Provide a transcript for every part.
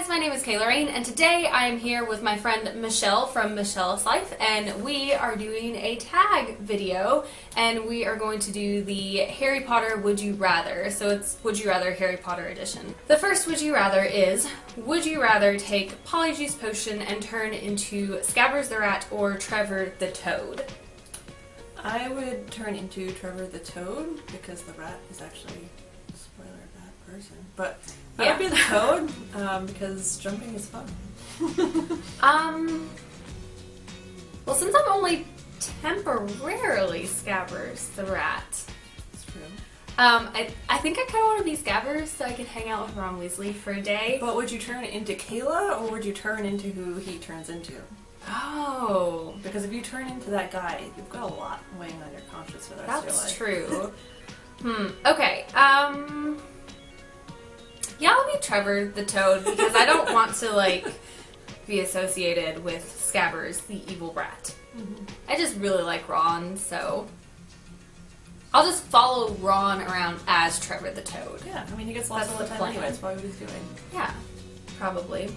guys, my name is Kayla Rain, and today I am here with my friend Michelle from Michelle's Life, and we are doing a tag video, and we are going to do the Harry Potter Would You Rather. So it's Would You Rather Harry Potter edition. The first Would You Rather is, would you rather take Polyjuice Potion and turn into Scabbers the Rat or Trevor the Toad? I would turn into Trevor the Toad because the rat is actually, spoiler, a bad person. But I would be the Toad because jumping is fun. Well, since I'm only temporarily Scabbers the Rat, That's true. I think I kind of want to be Scabbers so I can hang out with Ron Weasley for a day. But would you turn into Kayla or would you turn into who he turns into? Oh, Because if you turn into that guy, you've got a lot weighing on your conscience for the rest of your life. that's true. Okay. Yeah, I'll be Trevor the Toad because I don't want to be associated with Scabbers, the evil brat. Mm-hmm. I just really like Ron, so I'll just follow Ron around as Trevor the Toad. Yeah, I mean, he gets lost all That's the the time plan. anyway. That's probably what he's doing. Yeah, probably.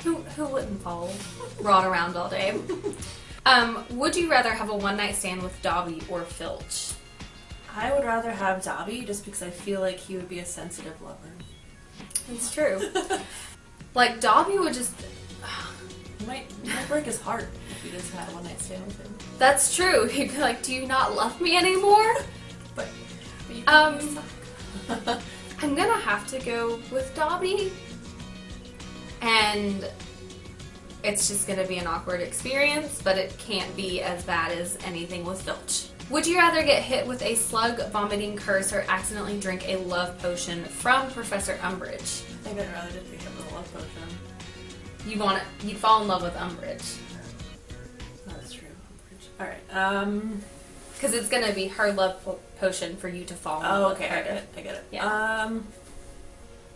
Who wouldn't follow Ron around all day? Would you rather have a one-night stand with Dobby or Filch? I would rather have Dobby just because I feel like he would be a sensitive lover. It's true. Dobby would just... He might break his heart if you just had a one-night stand with him. That's true. He'd be like, do you not love me anymore? But you suck. I'm gonna have to go with Dobby. And it's just gonna be an awkward experience, but it can't be as bad as anything with Filch. Would you rather get hit with a slug vomiting curse or accidentally drink a love potion from Professor Umbridge? I think I'd rather just be hit with a love potion. You'd fall in love with Umbridge. That's true. Alright, Because it's gonna be her love potion for you to fall in oh, love okay, with her. I get it. Yeah.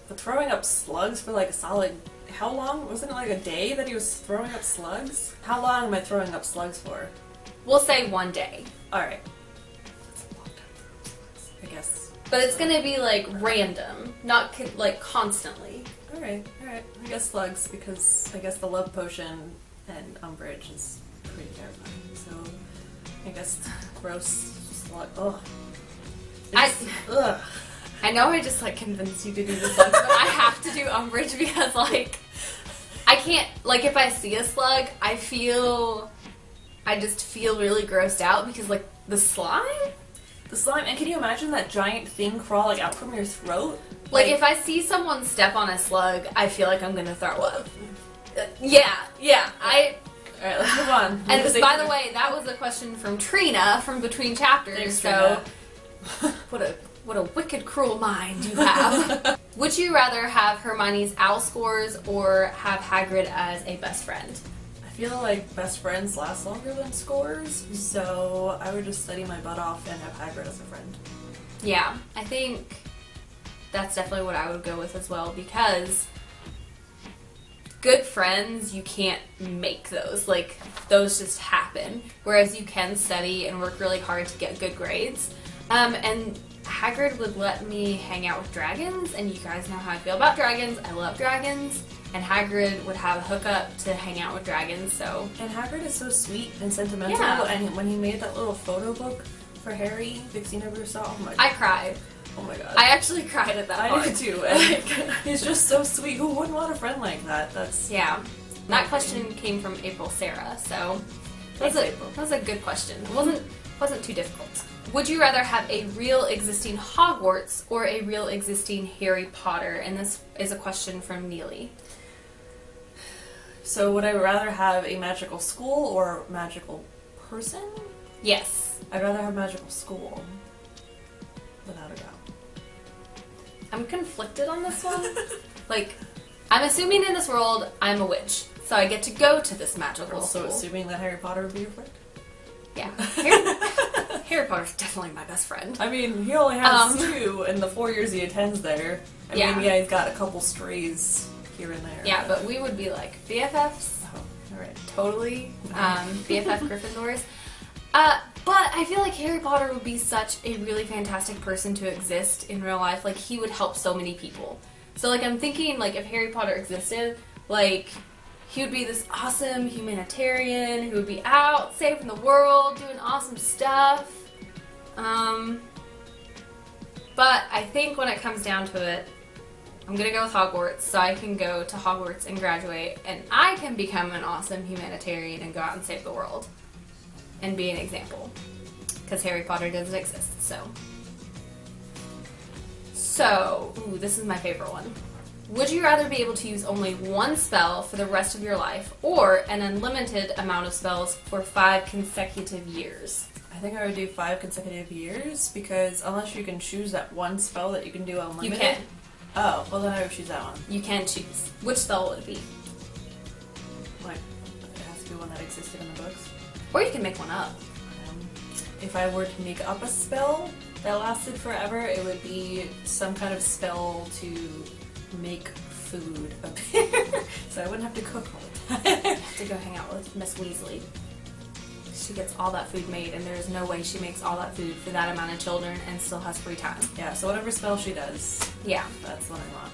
But throwing up slugs for a solid... How long? Wasn't it a day that he was throwing up slugs? How long am I throwing up slugs for? We'll say one day. Alright. That's a long time for slugs, I guess. But it's gonna be random, not constantly. Alright. I guess slugs, because I guess the love potion and Umbridge is pretty terrifying. So, I guess gross slug. Ugh. Ugh. I know I just convinced you to do the slugs, but I have to do Umbridge because I can't, if I see a slug, I just feel really grossed out because the slime? The slime, and can you imagine that giant thing crawling out from your throat? If I see someone step on a slug, I feel like I'm gonna throw up. Yeah. Alright, let's move on. And by the way, that was a question from Trina from Between Chapters, Thanks, so what a wicked, cruel mind you have. Would you rather have Hermione's owl scores or have Hagrid as a best friend? I feel like best friends last longer than scores, so I would just study my butt off and have Hagrid as a friend. Yeah, I think that's definitely what I would go with as well, because good friends, you can't make those. Those just happen. Whereas you can study and work really hard to get good grades. And Hagrid would let me hang out with dragons, and you guys know how I feel about dragons. I love dragons. And Hagrid would have a hookup to hang out with dragons, so... And Hagrid is so sweet and sentimental, Yeah. and when he made that little photo book for Harry, Vixie never saw, oh my god. I cried. Oh my god. I actually cried at that I part. did too, and he's just so sweet. Who wouldn't want a friend like that? That's... Yeah. That question came from April Sarah, so that was a good question. It wasn't too difficult. Would you rather have a real existing Hogwarts or a real existing Harry Potter? And this is a question from Neely. So would I rather have a magical school or magical person? Yes. I'd rather have magical school. Without a doubt. I'm conflicted on this one. I'm assuming in this world I'm a witch, so I get to go to this magical Also school. assuming that Harry Potter would be your friend? Yeah. Harry Potter's definitely my best friend. I mean, he only has two in the 4 years he attends there. I Yeah. mean, he's got a couple strays here and there. Yeah, but we would be BFFs. Oh, alright. Totally. BFF Gryffindors. But I feel like Harry Potter would be such a really fantastic person to exist in real life. He would help so many people. So, I'm thinking, if Harry Potter existed, Like, he would be this awesome humanitarian who would be out saving the world, doing awesome stuff. But I think when it comes down to it, I'm gonna go with Hogwarts, so I can go to Hogwarts and graduate, and I can become an awesome humanitarian and go out and save the world and be an example. Because Harry Potter doesn't exist, So, ooh, this is my favorite one. Would you rather be able to use only one spell for the rest of your life, or an unlimited amount of spells for 5 consecutive years? I think I would do 5 consecutive years, because unless you can choose that one spell that you can do unlimited. You can. Oh, well then I would choose that one. You can choose. Which spell would it be? Like, it has to be one that existed in the books. Or you can make one up. If I were to make up a spell that lasted forever, it would be some kind of spell to make food appear. So I wouldn't have to cook all the time. I have to go hang out with Miss Weasley. She gets all that food made, and there's no way she makes all that food for that amount of children and still has free time. Yeah, so whatever spell she does, Yeah. that's what I want.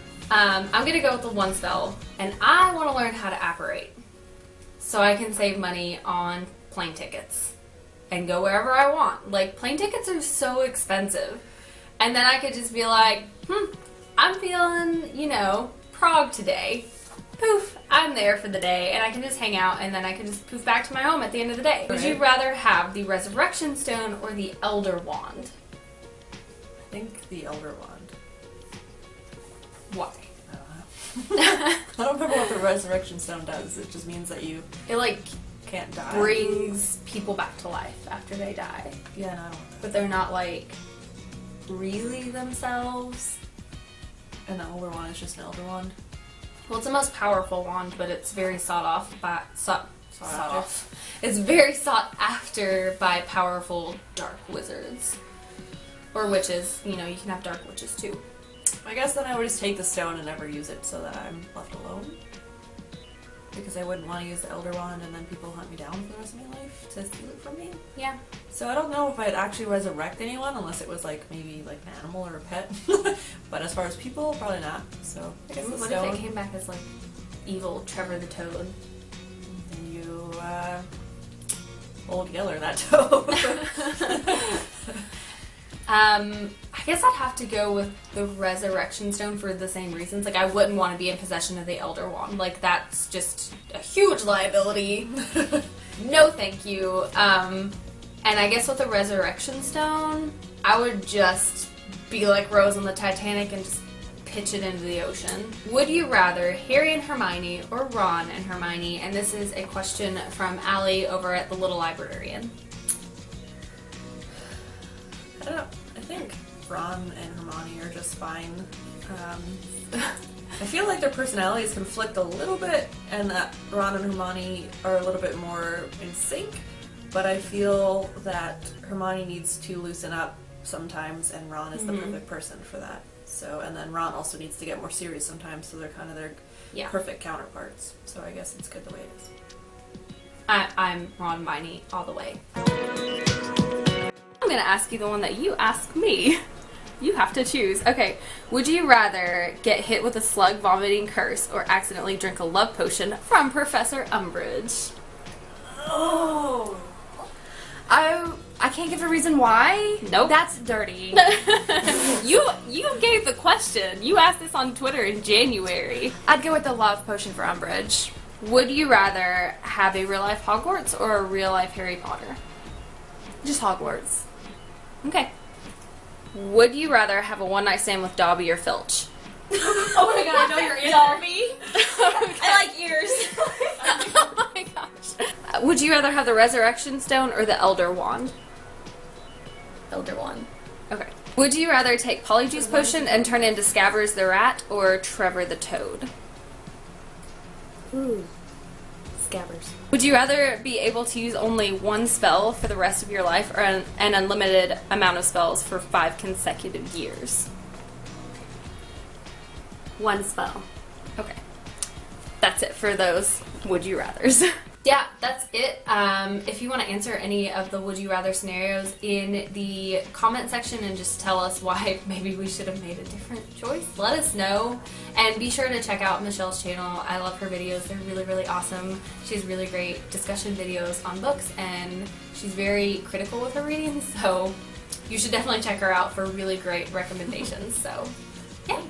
I'm gonna go with the one spell, and I want to learn how to apparate, so I can save money on plane tickets and go wherever I want. Like, plane tickets are so expensive, and then I could just be like, I'm feeling, Prague today. Poof, I'm there for the day, and I can just hang out, and then I can just poof back to my home at the end of the day. Would you rather have the Resurrection Stone or the Elder Wand? I think the Elder Wand. Why? I don't know. I don't remember what the Resurrection Stone does. It just means that you It, can't die. brings people back to life after they die. Yeah, no, I don't want that. But they're not, really themselves. And the Elder Wand is just an Elder Wand. Well, it's the most powerful wand, but it's very sought after. It's very sought after by powerful dark wizards. Or witches. You can have dark witches too. I guess then I would just take the stone and never use it so that I'm left alone. Because I wouldn't want to use the Elder Wand and then people hunt me down for the rest of my life to steal it from me. Yeah. So I don't know if I'd actually resurrect anyone unless it was maybe an animal or a pet. But as far as people, probably not. So I guess the What stone. if it came back as evil Trevor the Toad? And you Old Yeller that toad. I guess I'd have to go with the Resurrection Stone for the same reasons. I wouldn't want to be in possession of the Elder Wand. That's just a huge liability. No, thank you. And I guess with the Resurrection Stone, I would just be like Rose on the Titanic and just pitch it into the ocean. Would you rather Harry and Hermione or Ron and Hermione? And this is a question from Allie over at the Little Librarian. I don't know. I think Ron and Hermione are just fine. I feel like their personalities conflict a little bit, and that Ron and Hermione are a little bit more in sync, but I feel that Hermione needs to loosen up sometimes, and Ron is the perfect person for that. So, and then Ron also needs to get more serious sometimes, so they're kind of their perfect counterparts. So I guess it's good the way it is. I'm Ron Hermione all the way. I'm going to ask you the one that you asked me. You have to choose. Okay, would you rather get hit with a slug vomiting curse or accidentally drink a love potion from Professor Umbridge? Oh! I can't give a reason why. Nope. That's dirty. You gave the question. You asked this on Twitter in January. I'd go with the love potion for Umbridge. Would you rather have a real-life Hogwarts or a real-life Harry Potter? Just Hogwarts. Okay. Would you rather have a one-night stand with Dobby or Filch? Oh my god, I know your answer. Dobby. I like ears. Oh my gosh. Would you rather have the Resurrection Stone or the Elder Wand? Elder Wand. Okay. Would you rather take Polyjuice Potion and turn into Scabbers the Rat or Trevor the Toad? Ooh. Scabbers. Would you rather be able to use only one spell for the rest of your life or an unlimited amount of spells for 5 consecutive years? One spell. Okay. That's it for those would you rathers. yeah, that's it. If you want to answer any of the would you rather scenarios in the comment section and just tell us why maybe we should have made a different choice, let us know. And be sure to check out Michelle's channel. I love her videos. They're really, really awesome. She has really great discussion videos on books, and she's very critical with her reading, so you should definitely check her out for really great recommendations. So, yeah.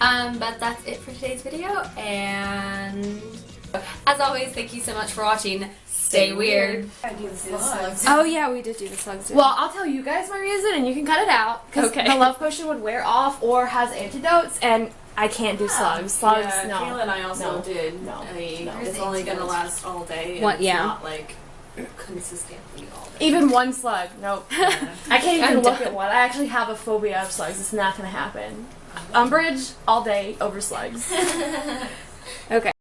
But that's it for today's video, and as always, thank you so much for watching. Stay weird. Oh yeah, we did do the slugs. Well, I'll tell you guys my reason, and you can cut it out. Because Okay. the love potion would wear off or has antidotes, and I can't do slugs. Slugs, Yeah, no. Kayla and I also No. did. No. It's only gonna last all day. And What, it's yeah. not like consistently all day. Even one slug, nope. I can't even I'm look done. at one. I actually have a phobia of slugs. It's not gonna happen. Umbridge all day over slugs. Okay.